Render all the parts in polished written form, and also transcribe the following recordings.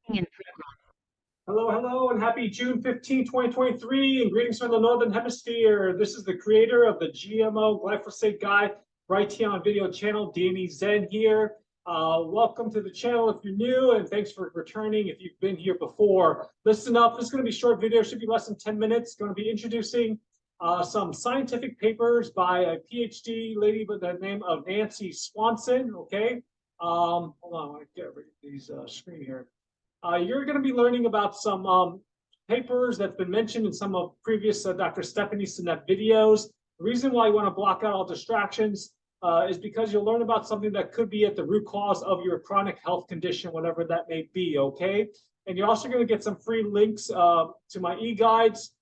And Hello, hello, and happy June 15, 2023, and greetings from the Northern Hemisphere. This is the creator of the GMO Glyphosate Guide right here on video channel, Danny Tseng here. Welcome to the channel if you're new, and thanks for returning if you've been here before. Listen up, this is going to be a short video, should be less than 10 minutes. Going to be introducing some scientific papers by a PhD lady by the name of Nancy Swanson, okay? Hold on, I want to get rid of these screen here. You're going to be learning about some papers that's been mentioned in some of previous Dr. Stephanie Sinet videos. The reason why you want to block out all distractions is because you'll learn about something that could be at the root cause of your chronic health condition, whatever that may be, okay? And you're also going to get some free links to my e-guides,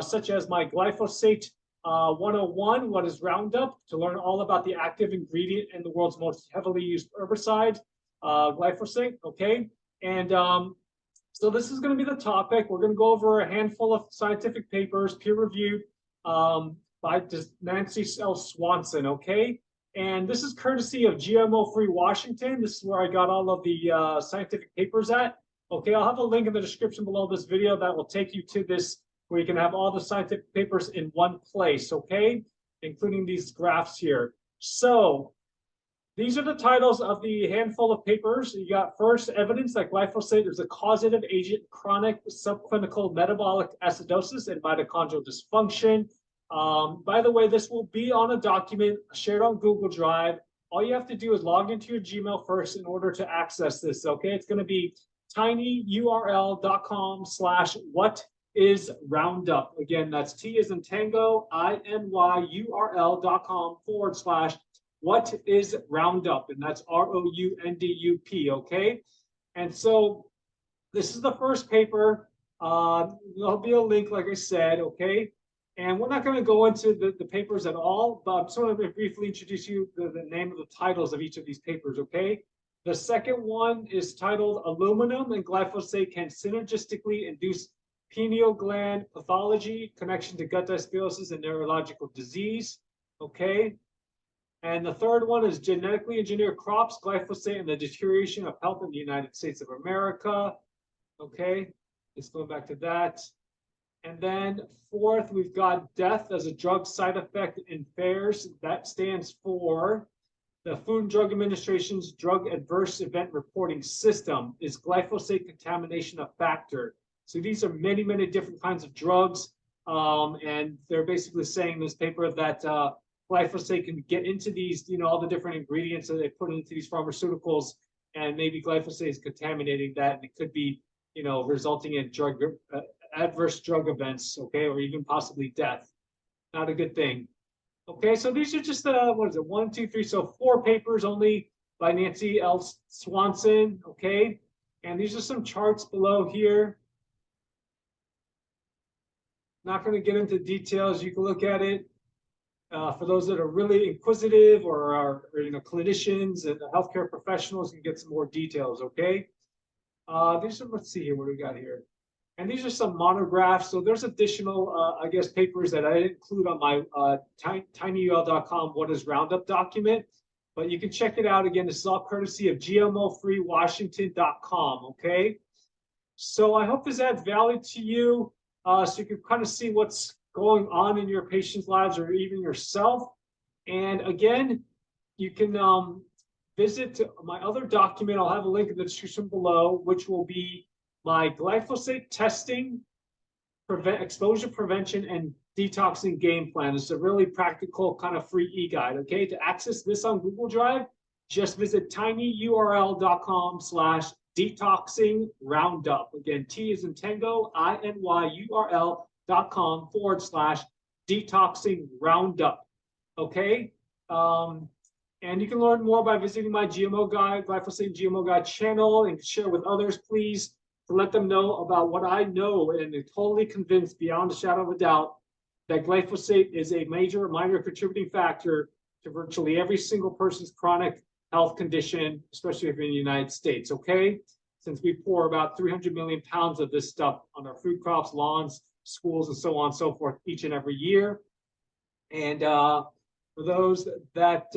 such as my Glyphosate 101, what is Roundup, to learn all about the active ingredient in the world's most heavily used herbicide, glyphosate, okay? And so this is going to be the topic. We're going to go over a handful of scientific papers, peer-reviewed by Nancy Swanson, okay? And this is courtesy of GMO-free Washington. This is where I got all of the scientific papers at. Okay, I'll have a link in the description below this video that will take you to this, where you can have all the scientific papers in one place, okay? Including these graphs here. So these are the titles of the handful of papers. You got first, evidence that glyphosate is a causative agent in chronic subclinical metabolic acidosis and mitochondrial dysfunction. By the way, this will be on a document shared on Google Drive. All you have to do is log into your Gmail first in order to access this, okay? It's going to be tinyurl.com/whatisroundup. Again, that's T as in Tango, INYURL.com/. What is Roundup? And that's ROUNDUP, okay? And so this is the first paper. There'll be a link, like I said, okay? And we're not going to go into the papers at all, but I'm sort of going to briefly introduce you the name of the titles of each of these papers, okay? The second one is titled Aluminum and Glyphosate Can Synergistically Induce Pineal Gland Pathology, Connection to Gut Dysbiosis and Neurological Disease, okay? And the third one is Genetically Engineered Crops, Glyphosate, and the Deterioration of Health in the United States of America. Okay, let's go back to that. And then fourth, we've got Death as a Drug Side Effect in FAERS. That stands for the Food and Drug Administration's Drug Adverse Event Reporting System. Is glyphosate contamination a factor? So these are many, many different kinds of drugs. And they're basically saying in this paper that glyphosate can get into these, all the different ingredients that they put into these pharmaceuticals, and maybe glyphosate is contaminating that, and it could be, resulting in adverse drug events, okay, or even possibly death. Not a good thing. Okay, so these are just what is it? 1, 2, 3, so 4 papers only by Nancy L. Swanson, okay, and these are some charts below here. Not going to get into details. You can look at it. For those that are really inquisitive or are clinicians and healthcare professionals, can get some more details, okay? These are, let's see here, what do we got here? And these are some monographs. So there's additional, I guess, papers that I didn't include on my tinyurl.com What is Roundup document, but you can check it out. Again, this is all courtesy of GMOfreewashington.com, okay? So I hope this adds value to you, so you can kind of see what's going on in your patients' lives or even yourself. And again, you can visit my other document. I'll have a link in the description below, which will be my Glyphosate Testing, Exposure Prevention, and Detoxing Game Plan. It's a really practical kind of free e-guide, okay? To access this on Google Drive, just visit tinyurl.com/detoxing roundup. Again, T is in Tango, INYURL.com/detoxing roundup. Okay. And you can learn more by visiting my GMO Guide, Glyphosate GMO Guide channel, and share with others, please, to let them know about what I know, and I'm totally convinced beyond a shadow of a doubt that glyphosate is a minor contributing factor to virtually every single person's chronic health condition, especially if you're in the United States, okay? Since we pour about 300 million pounds of this stuff on our food crops, lawns, schools, and so on and so forth each and every year. And for those that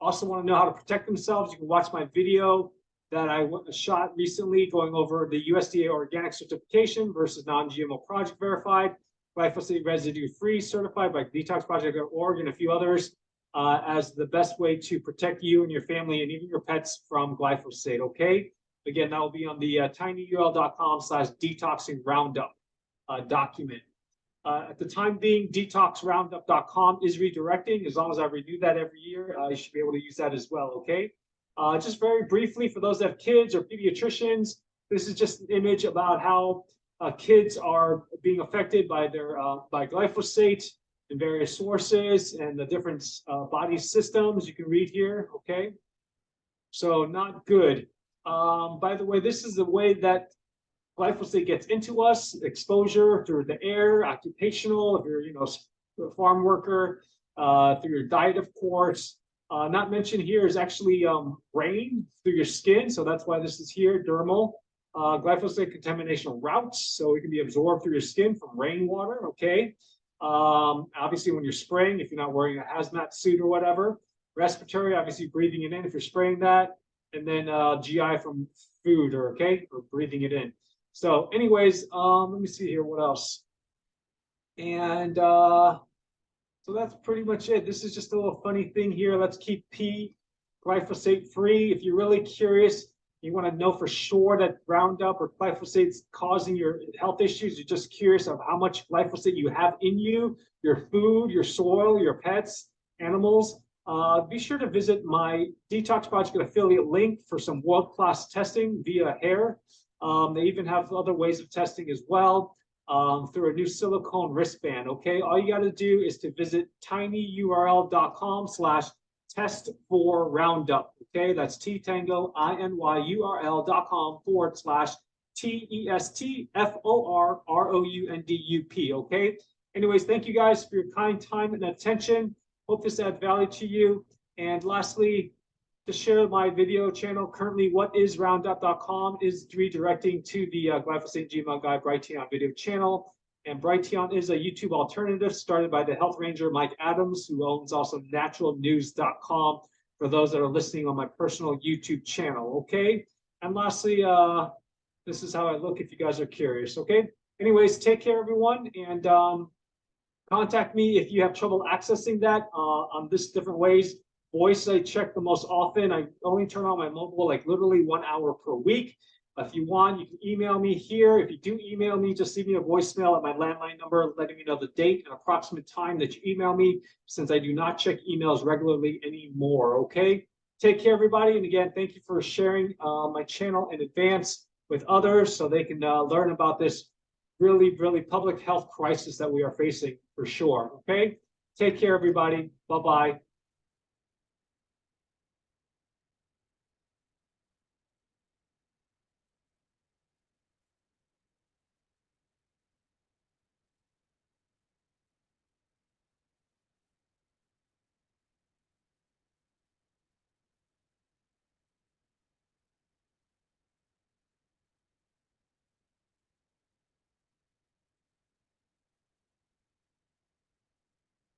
also want to know how to protect themselves, you can watch my video that I shot recently going over the USDA organic certification versus non-GMO project verified, glyphosate residue free certified by detoxproject.org and a few others as the best way to protect you and your family and even your pets from glyphosate, okay? Again, that will be on the tinyurl.com/detoxing roundup document. At the time being, detoxroundup.com is redirecting. As long as I renew that every year, you should be able to use that as well, okay? Just very briefly, for those that have kids or pediatricians, this is just an image about how kids are being affected by their by glyphosate in various sources and the different body systems you can read here, okay? So not good. By the way, this is the way that glyphosate gets into us: exposure through the air, occupational, if you're a farm worker, through your diet, of course. Not mentioned here is actually rain through your skin, so that's why this is here, dermal. Glyphosate contamination routes, so it can be absorbed through your skin from rainwater, okay? Obviously, when you're spraying, if you're not wearing a hazmat suit or whatever. Respiratory, obviously breathing it in if you're spraying that. And then GI from food, or breathing it in. So anyways, let me see here, what else? And so that's pretty much it. This is just a little funny thing here. Let's keep P glyphosate free. If you're really curious, you want to know for sure that Roundup or glyphosate's causing your health issues, you're just curious of how much glyphosate you have in you, your food, your soil, your pets, animals, be sure to visit my Detox Project affiliate link for some world-class testing via hair. They even have other ways of testing as well through a new silicone wristband, okay? All you got to do is to visit tinyurl.com/test4roundup, okay? That's TTango.INYURL.com/TESTFORROUNDUP, okay? Anyways, thank you guys for your kind time and attention. Hope this adds value to you. And lastly, to share my video channel, currently whatisroundup.com is redirecting to the glyphosate GMO guy Brighteon video channel. And Brighteon is a YouTube alternative started by the health ranger Mike Adams, who owns also naturalnews.com, for those that are listening on my personal YouTube channel, okay? And lastly, this is how I look if you guys are curious, okay? Anyways, take care, everyone, and contact me if you have trouble accessing that on this different ways. Voice I check the most often. I only turn on my mobile like literally 1 hour per week. If you want, you can email me here. If you do email me, just leave me a voicemail at my landline number, letting me know the date and approximate time that you email me, since I do not check emails regularly anymore, okay? Take care, everybody. And again, thank you for sharing my channel in advance with others so they can learn about this really, really public health crisis that we are facing for sure, okay? Take care, everybody. Bye-bye.